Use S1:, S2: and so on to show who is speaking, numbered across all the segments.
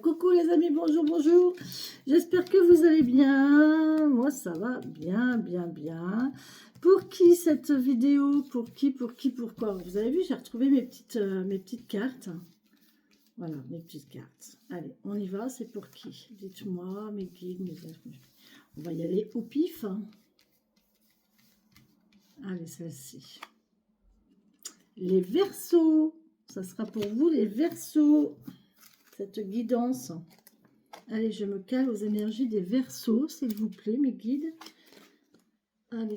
S1: Coucou les amis, bonjour, bonjour. J'espère que vous allez bien. Moi, ça va bien, bien, bien. Pour qui cette vidéo? Pour qui, pourquoi? Vous avez vu, j'ai retrouvé mes petites cartes. Voilà, mes petites cartes. Allez, on y va, c'est pour qui? Dites-moi, mes guides, mes anges. On va y aller au pif. Allez, celle-ci. Les Verseaux. Ça sera pour vous, les Verseaux. Cette guidance. Allez, je me cale aux énergies des Verseaux, s'il vous plaît, mes guides. Allez,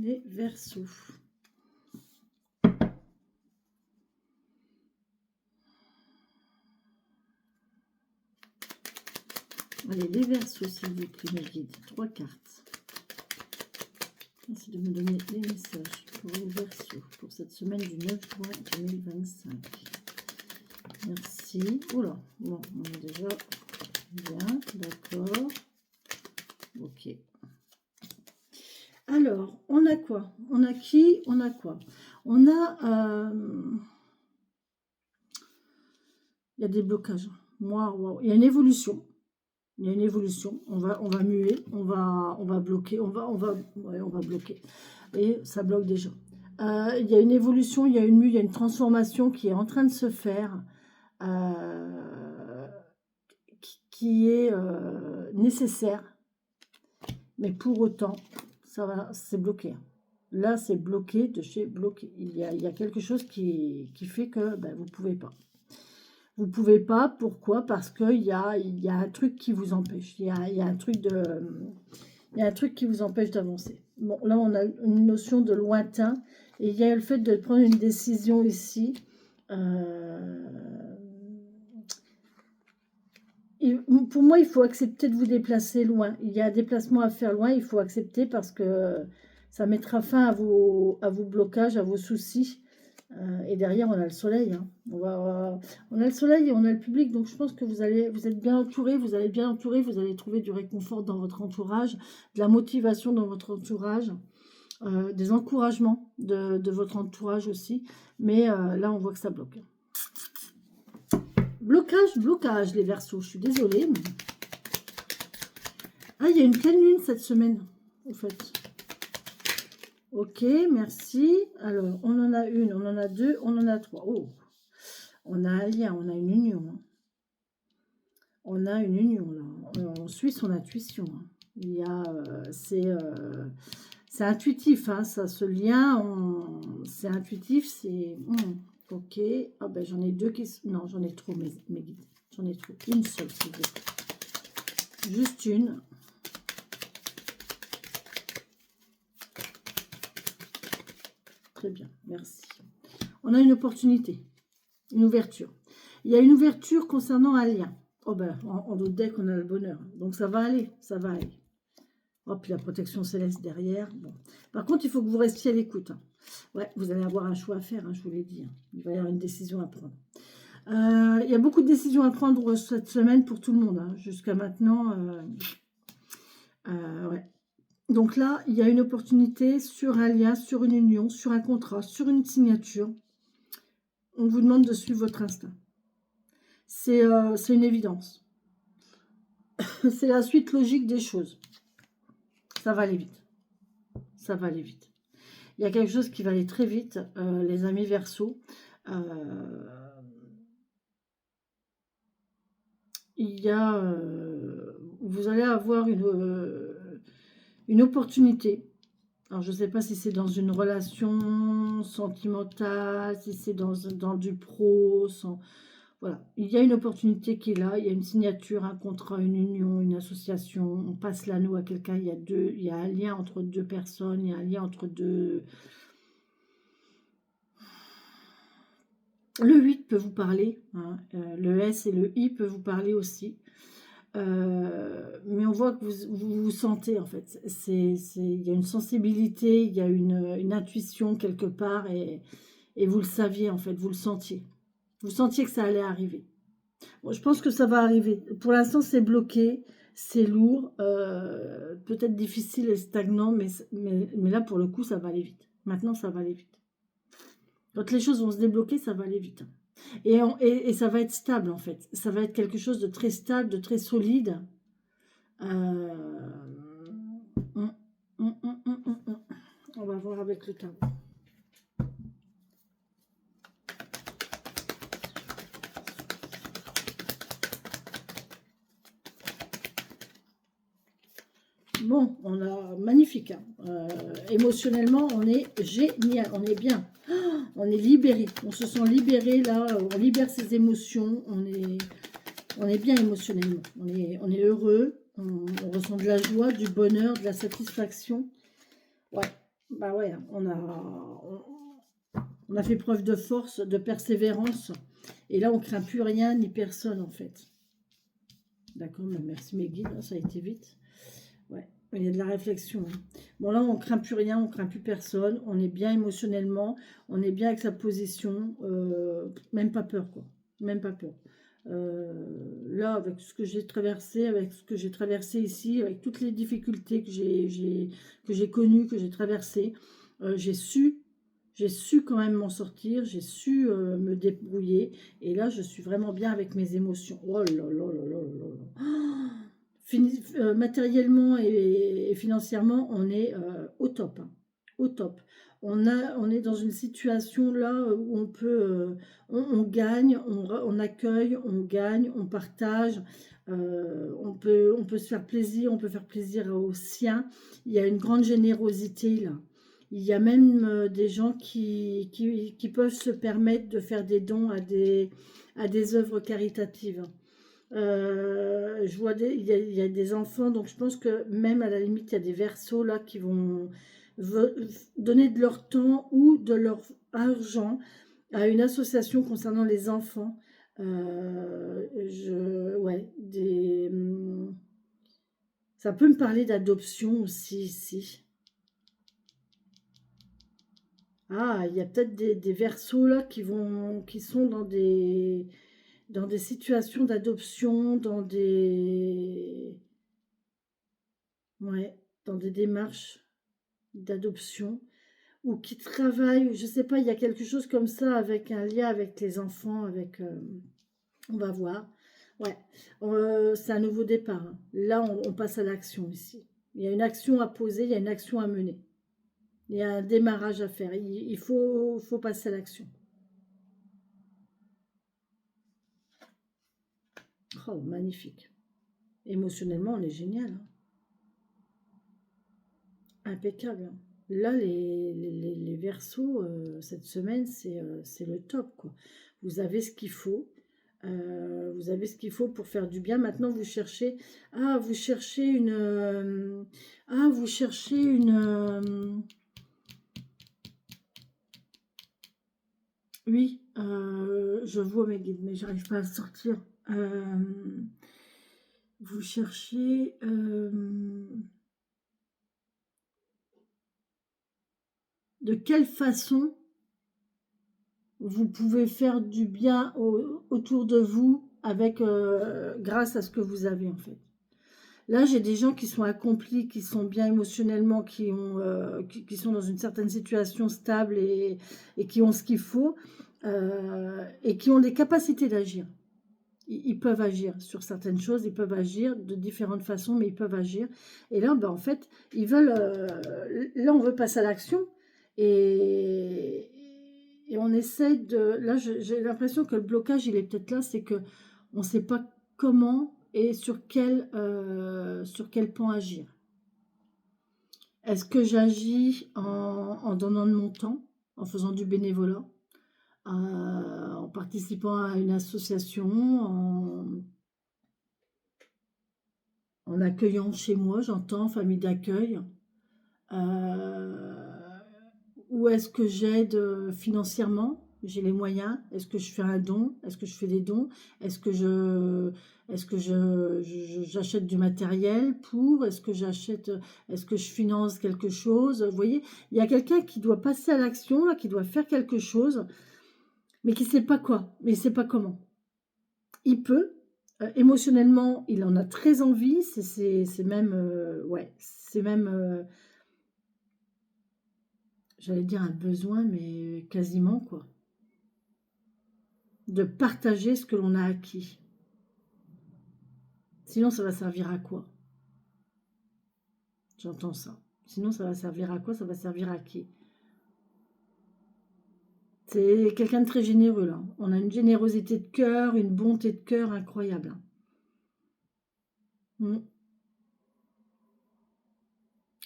S1: les Verseaux. Allez, les Verseaux, s'il vous plaît, mes guides. 3 cartes. Merci de me donner les messages pour les Verseaux pour cette semaine du 9 juin 2025. Merci. Oula, bon, on est déjà bien, d'accord. Ok. Alors, on a quoi? On a qui? On a quoi? On a... il y a des blocages. Moi, wow. Il y a une évolution. Il y a une évolution. On va muer. On va bloquer. On va bloquer. Et ça bloque déjà. Il y a une évolution, il y a une mue, il y a une transformation qui est en train de se faire. Qui est nécessaire. Mais pour autant, ça va, c'est bloqué. Là, c'est bloqué de chez bloqué. Il y a quelque chose qui fait que ben, vous ne pouvez pas. Vous ne pouvez pas, pourquoi? Parce qu'il y a un truc qui vous empêche. Il y a un truc qui vous empêche d'avancer. Bon, là, on a une notion de lointain. Et il y a le fait de prendre une décision ici. Pour moi, il faut accepter de vous déplacer loin. Il y a un déplacement à faire loin, il faut accepter parce que ça mettra fin à vos blocages, à vos soucis. Et derrière, on a le soleil. Hein. On a le soleil et on a le public. Donc, je pense que vous êtes bien entouré, vous allez bien entouré, vous allez trouver du réconfort dans votre entourage, de la motivation dans votre entourage, des encouragements de votre entourage aussi. Mais là, on voit que ça bloque. Blocage, les Verseaux. Je suis désolée. Mais... ah, il y a une pleine lune cette semaine, en fait. Ok, merci. Alors, on en a une, on en a deux, on en a trois. Oh, on a un lien, on a une union. Hein. On a une union, là. On suit son intuition. Hein. Il y a... c'est intuitif, hein, ça, ce lien. C'est intuitif, c'est... ok. Ah ben, j'en ai deux qui... non, j'en ai trop, mes guides. J'en ai trop. Une seule, s'il vous plaît. Juste une. Très bien, merci. On a une opportunité, une ouverture. Il y a une ouverture concernant un lien. Oh ben, en d'autres decks, on a le bonheur. Donc ça va aller, ça va aller. Oh, puis la protection céleste derrière. Bon. Par contre, il faut que vous restiez à l'écoute. Hein. Ouais, vous allez avoir un choix à faire, hein, je vous l'ai dit. Hein. Il va y avoir une décision à prendre. Il y a beaucoup de décisions à prendre cette semaine pour tout le monde. Hein. Jusqu'à maintenant, ouais. Donc là, il y a une opportunité sur un lien, sur une union, sur un contrat, sur une signature. On vous demande de suivre votre instinct. C'est une évidence. C'est la suite logique des choses. Ça va aller vite. Ça va aller vite. Il y a quelque chose qui va aller très vite, les amis Verseaux. Il y a... vous allez avoir une opportunité. Alors, je ne sais pas si c'est dans une relation sentimentale, si c'est dans du pro, voilà. Il y a une opportunité qui est là, il y a une signature, un contrat, une union, une association, on passe l'anneau à quelqu'un, il y a un lien entre deux personnes, il y a un lien entre deux... Le 8 peut vous parler, hein, le S et le I peut vous parler aussi. Mais on voit que vous sentez, en fait. Il y a une sensibilité, il y a une intuition quelque part, et vous le saviez, en fait, vous le sentiez. Vous sentiez que ça allait arriver. Bon, je pense que ça va arriver. Pour l'instant, c'est bloqué, c'est lourd, peut-être difficile et stagnant, mais là, pour le coup, ça va aller vite. Maintenant, ça va aller vite. Quand les choses vont se débloquer, ça va aller vite. Et ça va être stable, en fait. Ça va être quelque chose de très stable, de très solide. Euh, hum, hum. On va voir avec le tarot. Bon, on a magnifique. Hein. Émotionnellement, on est génial, on est bien. On est libéré, on se sent libéré là, on libère ses émotions, on est bien émotionnellement, on est heureux, on ressent de la joie, du bonheur, de la satisfaction. Ouais, bah ouais, on a fait preuve de force, de persévérance, et là on craint plus rien ni personne en fait. D'accord, merci mes guides, ça a été vite. Ouais, il y a de la réflexion. Hein. Bon, là, on craint plus rien, on craint plus personne. On est bien émotionnellement, on est bien avec sa position. Même pas peur, quoi. Même pas peur. Là, avec ce que j'ai traversé, avec ce que j'ai traversé ici, avec toutes les difficultés que j'ai connues, que j'ai traversées, j'ai su quand même m'en sortir, j'ai su me débrouiller. Et là, je suis vraiment bien avec mes émotions. Oh là là là là là là. Matériellement et financièrement, on est au top. Hein, au top. On est dans une situation là où on peut, on gagne, on accueille, on gagne, on partage, on peut se faire plaisir, on peut faire plaisir aux siens. Il y a une grande générosité là. Il y a même des gens qui peuvent se permettre de faire des dons à des œuvres caritatives. Je vois il y a des enfants, donc je pense que même à la limite, il y a des versos là qui vont donner de leur temps ou de leur argent à une association concernant les enfants. Ouais, ça peut me parler d'adoption aussi ici. Ah, il y a peut-être des versos là qui sont dans des situations d'adoption, ouais, dans des démarches d'adoption, ou qui travaillent, je sais pas, il y a quelque chose comme ça avec un lien avec les enfants, avec, on va voir. Ouais, c'est un nouveau départ. Hein. Là, on passe à l'action ici. Il y a une action à poser, il y a une action à mener. Il y a un démarrage à faire. Il faut passer à l'action. Oh, magnifique. Émotionnellement, on est génial. Hein. Impeccable. Hein. Là, les versos, cette semaine, c'est le top, quoi. Vous avez ce qu'il faut. Vous avez ce qu'il faut pour faire du bien. Maintenant, vous cherchez... Ah, vous cherchez une... vous cherchez une... oui, je vois mes guides, mais j'arrive pas à sortir. Vous cherchez... de quelle façon vous pouvez faire du bien autour de vous avec grâce à ce que vous avez en fait. Là, j'ai des gens qui sont accomplis, qui sont bien émotionnellement, qui sont dans une certaine situation stable et qui ont ce qu'il faut et qui ont des capacités d'agir. Ils peuvent agir sur certaines choses, ils peuvent agir de différentes façons, mais ils peuvent agir. Et là, ben, en fait, ils veulent. Là, on veut passer à l'action et on essaie de. Là, j'ai l'impression que le blocage, il est peut-être là, c'est que on ne sait pas comment et sur quel pan agir. Est-ce que j'agis en donnant de mon temps, en faisant du bénévolat, en participant à une association, en accueillant chez moi, j'entends, famille d'accueil. Euh, ou est-ce que j'aide financièrement? J'ai les moyens. Est-ce que je fais un don? Est-ce que je fais des dons? J'achète du matériel pour? Est-ce que je finance quelque chose? Vous voyez, il y a quelqu'un qui doit passer à l'action, là, qui doit faire quelque chose, mais qui ne sait pas quoi, mais il ne sait pas comment. Il peut, émotionnellement, il en a très envie, c'est même, ouais, c'est même, j'allais dire un besoin, mais quasiment, quoi. de partager ce que l'on a acquis. Sinon, ça va servir à quoi? J'entends ça. Sinon, ça va servir à quoi? Ça va servir à qui? C'est quelqu'un de très généreux, là. On a une générosité de cœur, une bonté de cœur incroyable. Mm.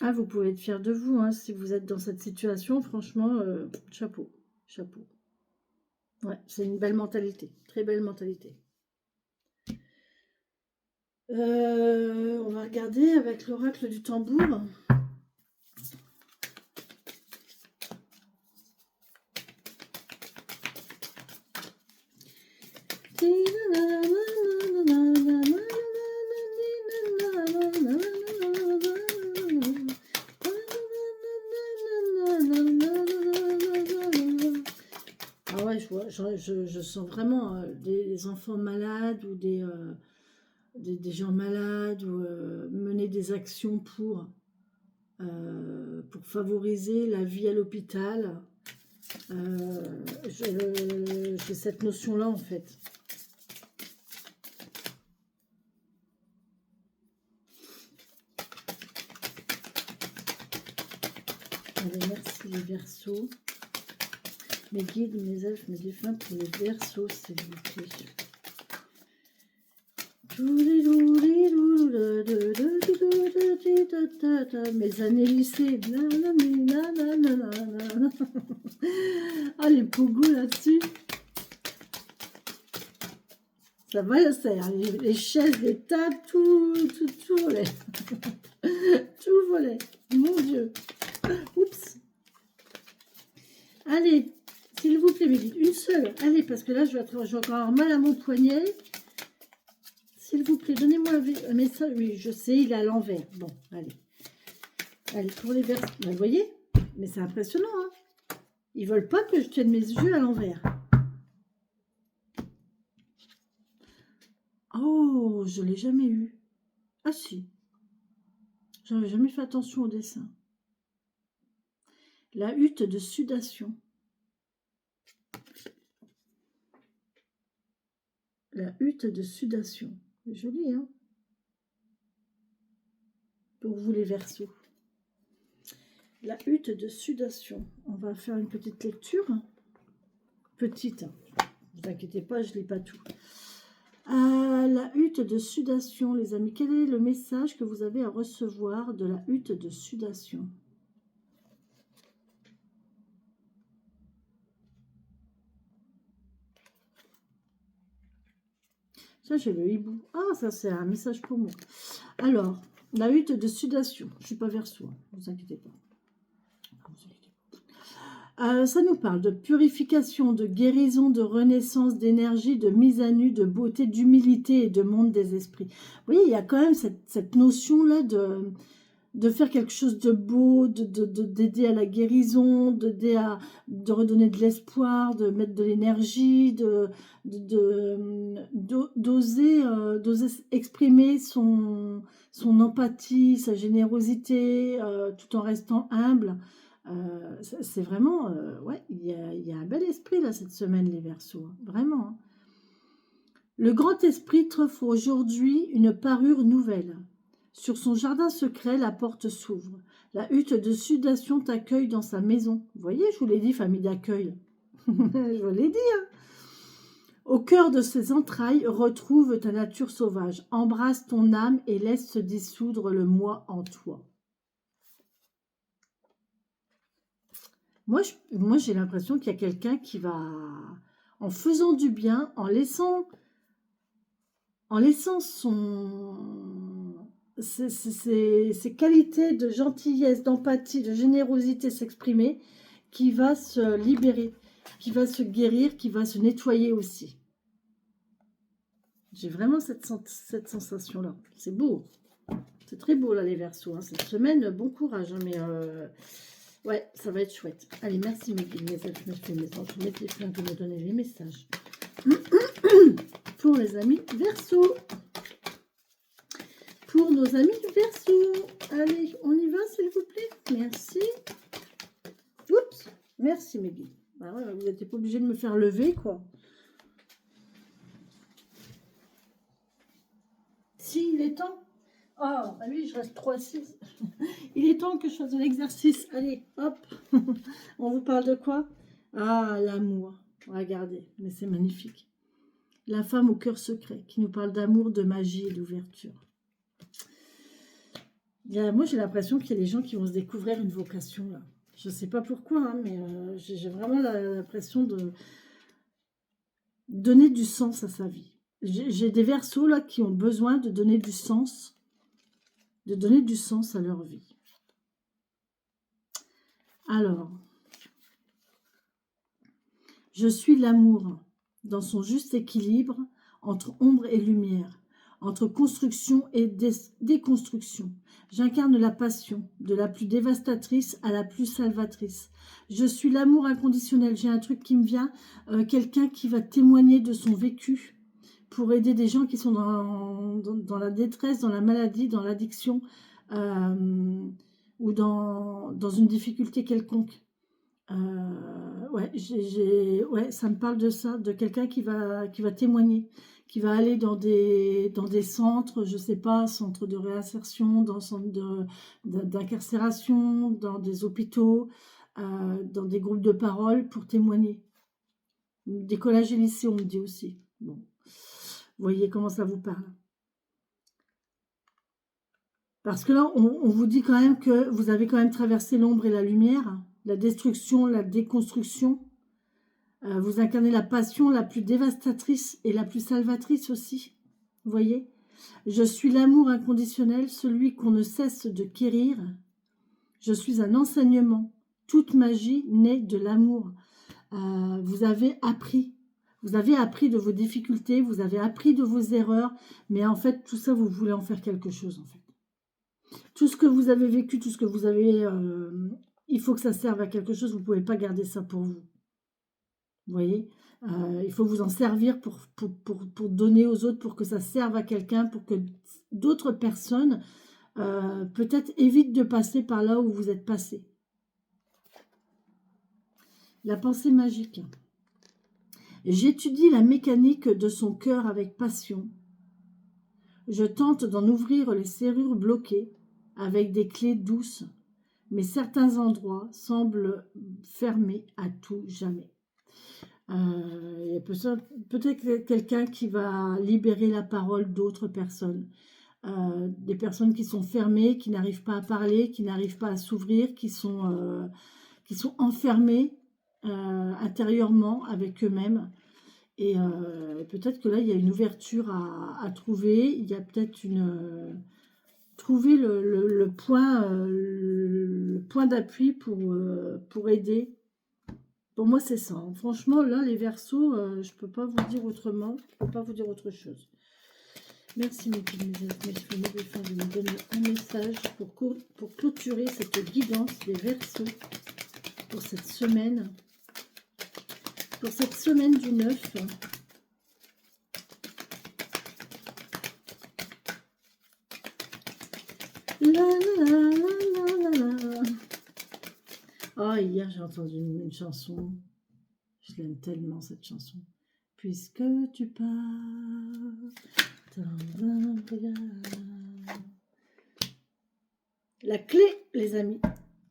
S1: Ah, vous pouvez être fier de vous, hein, si vous êtes dans cette situation. Franchement, chapeau. Chapeau. Ouais, c'est une belle mentalité. Très belle mentalité. On va regarder avec l'oracle du tambour. Ah ouais, je sens vraiment des enfants malades ou des gens malades ou mener des actions pour favoriser la vie à l'hôpital. J'ai cette notion-là en fait. Allez, merci les Verseaux. Mes guides, mes elfes, mes défunts pour les Verseaux, s'il vous plaît. Mes années lycée. Ah, les pogos là-dessus. Ça va, ça, les chaises, les tables, tout volait. Tout volait. Mon Dieu. Oups. Allez, s'il vous plaît, mes guides, une seule. Allez, parce que là, je vais encore avoir mal à mon poignet. S'il vous plaît, donnez-moi un message. Oui, je sais, il est à l'envers. Bon, allez. Allez, pour les Verseaux. Vous voyez? Mais c'est impressionnant, hein? Ils veulent pas que je tienne mes yeux à l'envers. Oh, je l'ai jamais eu. Ah si. J'avais jamais fait attention au dessin. La hutte de sudation. La hutte de sudation. C'est joli, hein? Pour vous les Verseaux. La hutte de sudation. On va faire une petite lecture. Petite. Ne vous inquiétez pas, je ne lis pas tout. La hutte de sudation, les amis. Quel est le message que vous avez à recevoir de la hutte de sudation? Ça, j'ai le hibou. Ah, ça, c'est un message pour moi. Alors, la hutte de sudation. Je ne suis pas Verseau, hein, ne vous inquiétez pas. Ça nous parle de purification, de guérison, de renaissance, d'énergie, de mise à nu, de beauté, d'humilité et de monde des esprits. Vous voyez, il y a quand même cette notion-là de faire quelque chose de beau, d'aider à la guérison, de redonner de l'espoir, de mettre de l'énergie, d'oser exprimer son empathie, sa générosité, tout en restant humble. C'est vraiment, ouais, il y a un bel esprit là cette semaine, les Verseaux, hein, vraiment. Hein. Le grand esprit t'offre aujourd'hui une parure nouvelle. Sur son jardin secret, la porte s'ouvre. La hutte de sudation t'accueille dans sa maison. Vous voyez, je vous l'ai dit, famille d'accueil. Je vous l'ai dit. Hein. Au cœur de ses entrailles, retrouve ta nature sauvage. Embrasse ton âme et laisse se dissoudre le moi en toi. Moi, j'ai l'impression qu'il y a quelqu'un qui va, en faisant du bien, en laissant ses qualités de gentillesse, d'empathie, de générosité s'exprimer, qui va se libérer, qui va se guérir, qui va se nettoyer aussi. J'ai vraiment cette sensation-là. C'est beau. C'est très beau, là, les Verseaux. Hein. Cette semaine, bon courage. Hein, mais ouais, ça va être chouette. Allez, merci, mes guides, mes elfes, mes anges, mes défunts de me donner les messages. Pour les amis Verseaux. Pour nos amis Verseaux. Allez, on y va, s'il vous plaît. Merci. Oups. Merci, mes guides. Bah ouais, vous n'êtes pas obligé de me faire lever, quoi. Si, il est temps. Oh, bah oui, je reste trop assise. Il est temps que je fasse de l'exercice. Allez, hop. On vous parle de quoi? Ah, l'amour. Regardez, mais c'est magnifique. La femme au cœur secret, qui nous parle d'amour, de magie et d'ouverture. Moi, j'ai l'impression qu'il y a des gens qui vont se découvrir une vocation, là. Je ne sais pas pourquoi, hein, mais j'ai vraiment l'impression de donner du sens à sa vie. J'ai des Verseaux, là, qui ont besoin de donner du sens à leur vie. Alors, je suis l'amour dans son juste équilibre entre ombre et lumière, entre construction et déconstruction. J'incarne la passion, de la plus dévastatrice à la plus salvatrice. Je suis l'amour inconditionnel. J'ai un truc qui me vient, quelqu'un qui va témoigner de son vécu pour aider des gens qui sont dans la détresse, dans la maladie, dans l'addiction ou dans une difficulté quelconque. Ouais, ça me parle de ça, de quelqu'un qui va témoigner, qui va aller dans des centres, je sais pas, centres de réinsertion, dans centres d'incarcération, dans des hôpitaux, dans des groupes de parole pour témoigner. Des collèges et lycées, on me dit aussi. Bon, vous voyez comment ça vous parle. Parce que là, on vous dit quand même que vous avez quand même traversé l'ombre et la lumière, la destruction, la déconstruction. Vous incarnez la passion la plus dévastatrice et la plus salvatrice aussi. Vous voyez? Je suis l'amour inconditionnel, celui qu'on ne cesse de quérir. Je suis un enseignement. Toute magie naît de l'amour. Vous avez appris. Vous avez appris de vos difficultés, vous avez appris de vos erreurs, mais en fait, tout ça, vous voulez en faire quelque chose, en fait. Tout ce que vous avez vécu, tout ce que vous avez... il faut que ça serve à quelque chose, vous ne pouvez pas garder ça pour vous. Vous voyez, il faut vous en servir pour donner aux autres, pour que ça serve à quelqu'un, pour que d'autres personnes peut-être évitent de passer par là où vous êtes passé. La pensée magique. J'étudie la mécanique de son cœur avec passion. Je tente d'en ouvrir les serrures bloquées avec des clés douces, mais certains endroits semblent fermés à tout jamais. Il y a peut-être quelqu'un qui va libérer la parole d'autres personnes. Des personnes qui sont fermées, qui n'arrivent pas à parler, qui n'arrivent pas à s'ouvrir, qui sont enfermées intérieurement avec eux-mêmes. Et peut-être que là, il y a une ouverture à trouver. Il y a peut-être trouver le point d'appui pour aider. Pour moi, c'est ça. Hein. Franchement, là, les Verseaux, je ne peux pas vous dire autrement. Je ne peux pas vous dire autre chose. Merci, mes filles, mes défunts, de me donner un message pour clôturer cette guidance des Verseaux pour cette semaine. Pour cette semaine du 9. Oh, hier, j'ai entendu une chanson. Je l'aime tellement, cette chanson. Puisque tu pars dans un regard. La clé, les amis.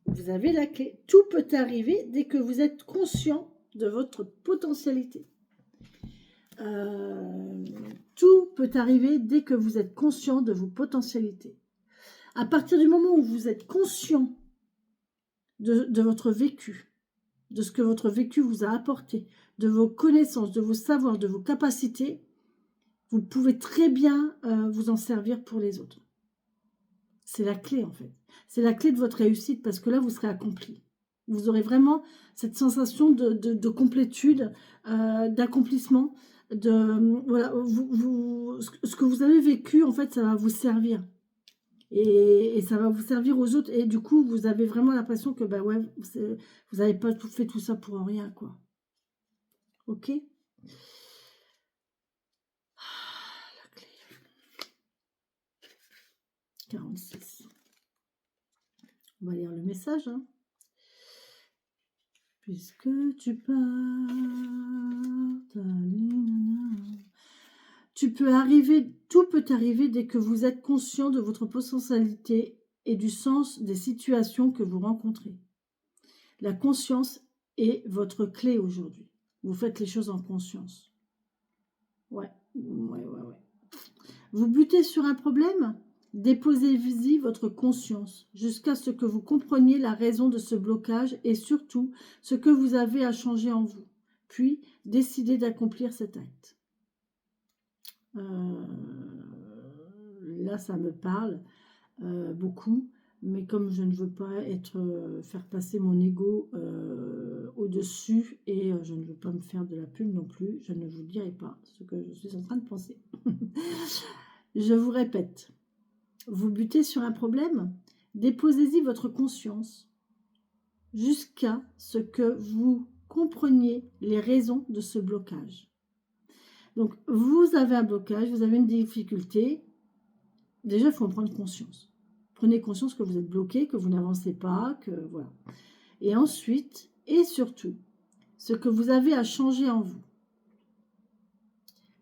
S1: Vous avez la clé. Tout peut arriver dès que vous êtes conscient de votre potentialité. Tout peut arriver dès que vous êtes conscient de vos potentialités. À partir du moment où vous êtes conscient de votre vécu, de ce que votre vécu vous a apporté, de vos connaissances, de vos savoirs, de vos capacités, vous pouvez très bien vous en servir pour les autres. C'est la clé en fait. C'est la clé de votre réussite parce que là, vous serez accompli. Vous aurez vraiment cette sensation de complétude, d'accomplissement. Voilà, ce que vous avez vécu, en fait, ça va vous servir. Et ça va vous servir aux autres. Et du coup, vous avez vraiment l'impression que bah ouais, vous n'avez pas fait tout ça pour rien, quoi. Ok? La clé. 46. On va lire le message. Hein. Puisque tu pars, Tout peut arriver dès que vous êtes conscient de votre potentialité et du sens des situations que vous rencontrez. La conscience est votre clé aujourd'hui. Vous faites les choses en conscience. Ouais. Vous butez sur un problème? Déposez-y votre conscience jusqu'à ce que vous compreniez la raison de ce blocage et surtout ce que vous avez à changer en vous. Puis, décidez d'accomplir cet acte. Là, ça me parle beaucoup, mais comme je ne veux pas faire passer mon ego au-dessus et je ne veux pas me faire de la pub non plus, je ne vous dirai pas ce que je suis en train de penser. Je vous répète, vous butez sur un problème, déposez-y votre conscience jusqu'à ce que vous compreniez les raisons de ce blocage. Donc, vous avez un blocage, vous avez une difficulté. Déjà, il faut en prendre conscience. Prenez conscience que vous êtes bloqué, que vous n'avancez pas, que voilà. Et ensuite, et surtout, ce que vous avez à changer en vous.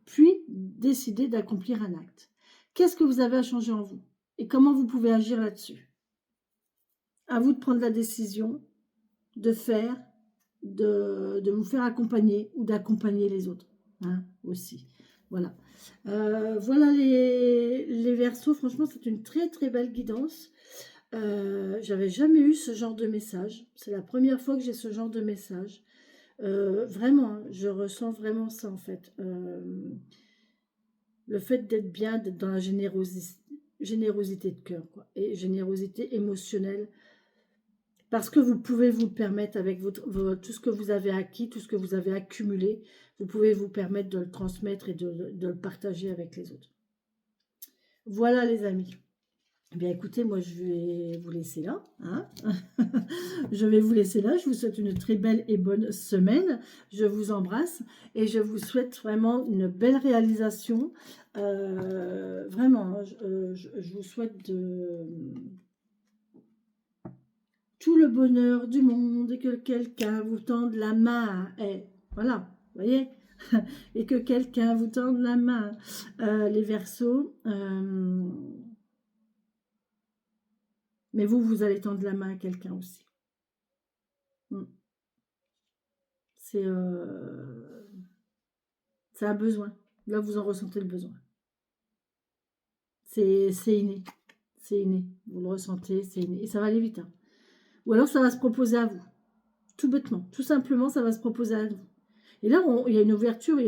S1: Puis, décidez d'accomplir un acte. Qu'est-ce que vous avez à changer en vous? Et comment vous pouvez agir là-dessus? À vous de prendre la décision de faire, de vous faire accompagner ou d'accompagner les autres. Hein, aussi. Voilà. Voilà les Verseaux. Franchement, c'est une très très belle guidance. J'avais jamais eu ce genre de message. C'est la première fois que j'ai ce genre de message. Vraiment, hein, je ressens vraiment ça en fait. Le fait d'être bien, d'être dans la générosité de cœur, quoi, et générosité émotionnelle. Parce que vous pouvez vous permettre avec tout ce que vous avez acquis, tout ce que vous avez accumulé, vous pouvez vous permettre de le transmettre et de le partager avec les autres. Voilà les amis. Eh bien écoutez, moi je vais vous laisser là. Hein. Je vais vous laisser là. Je vous souhaite une très belle et bonne semaine. Je vous embrasse et je vous souhaite vraiment une belle réalisation. Vraiment, je vous souhaite tout le bonheur du monde et que quelqu'un vous tende la main. Et voilà, vous voyez. Et que quelqu'un vous tende la main. Les Verseaux. Mais vous allez tendre la main à quelqu'un aussi. C'est un besoin. Là, vous en ressentez le besoin. C'est inné. C'est inné. Vous le ressentez, c'est inné. Et ça va aller vite. Hein. Ou alors, ça va se proposer à vous. Tout bêtement. Tout simplement, ça va se proposer à vous. Et là, il y a une ouverture, il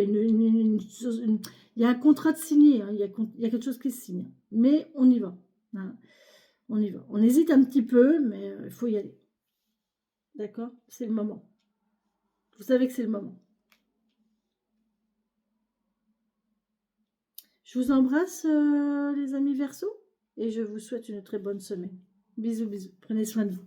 S1: y a un contrat de signé. Hein. Il y a quelque chose qui se signe. Mais on y va. Hein. On y va. On hésite un petit peu, mais il faut y aller. D'accord? C'est le moment. Vous savez que c'est le moment. Je vous embrasse, les amis Verseaux, et je vous souhaite une très bonne semaine. Bisous, bisous. Prenez soin de vous.